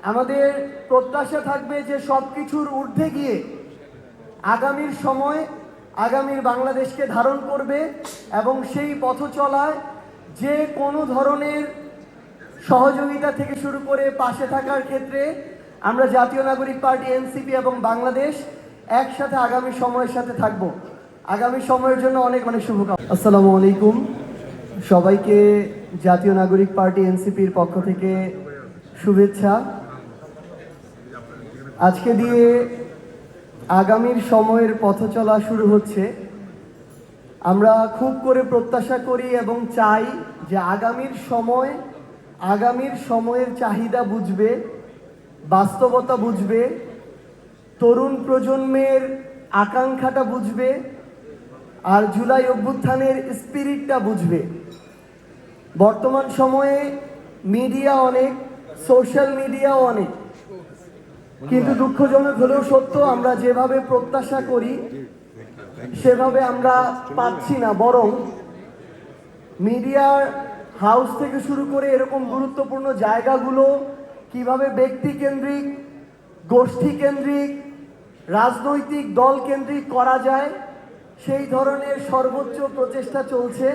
আমাদের প্রত্যাশা থাকবে যে সবকিছুর ঊর্ধ্বে গিয়ে আগামীর সময় আগামীর বাংলাদেশকে ধারণ করবে এবং সেই পথ চলায় যে কোনো ধরনের সহযোগিতা থেকে শুরু করে পাশে থাকার ক্ষেত্রে আমরা জাতীয় নাগরিক পার্টি এনসিপি এবং বাংলাদেশ একসাথে আগামী সময়ের সাথে থাকব। আগামী সময়ের জন্য অনেক অনেক শুভকামনা। আসসালামু আলাইকুম সবাইকে, জাতীয় নাগরিক পার্টি এনসিপির পক্ষ থেকে শুভেচ্ছা। আজকে দিয়ে আগামীর সময়ের পথ চলা শুরু হচ্ছে। আমরা খুব করে প্রত্যাশা করি এবং চাই যে আগামীর সময়ের চাহিদা বুঝবে, বাস্তবতা বুঝবে, তরুণ প্রজন্মের আকাঙ্ক্ষাটা বুঝবে, আর জুলাই অভ্যুত্থানের স্পিরিটটা বুঝবে। বর্তমান সময়ে মিডিয়া অনেক, সোশ্যাল মিডিয়াও অনেক, কিন্তু দুঃখজনক হলেও সত্য, আমরা যেভাবে প্রত্যাশা করি সেভাবে আমরা পাচ্ছি না। বরং মিডিয়ার হাউস থেকে শুরু করে এরকম গুরুত্বপূর্ণ জায়গাগুলো কিভাবে ব্যক্তি কেন্দ্রিক, গোষ্ঠী কেন্দ্রিক, রাজনৈতিক দল কেন্দ্রিক করা যায় সেই ধরনের সর্বোচ্চ প্রচেষ্টা চলছে।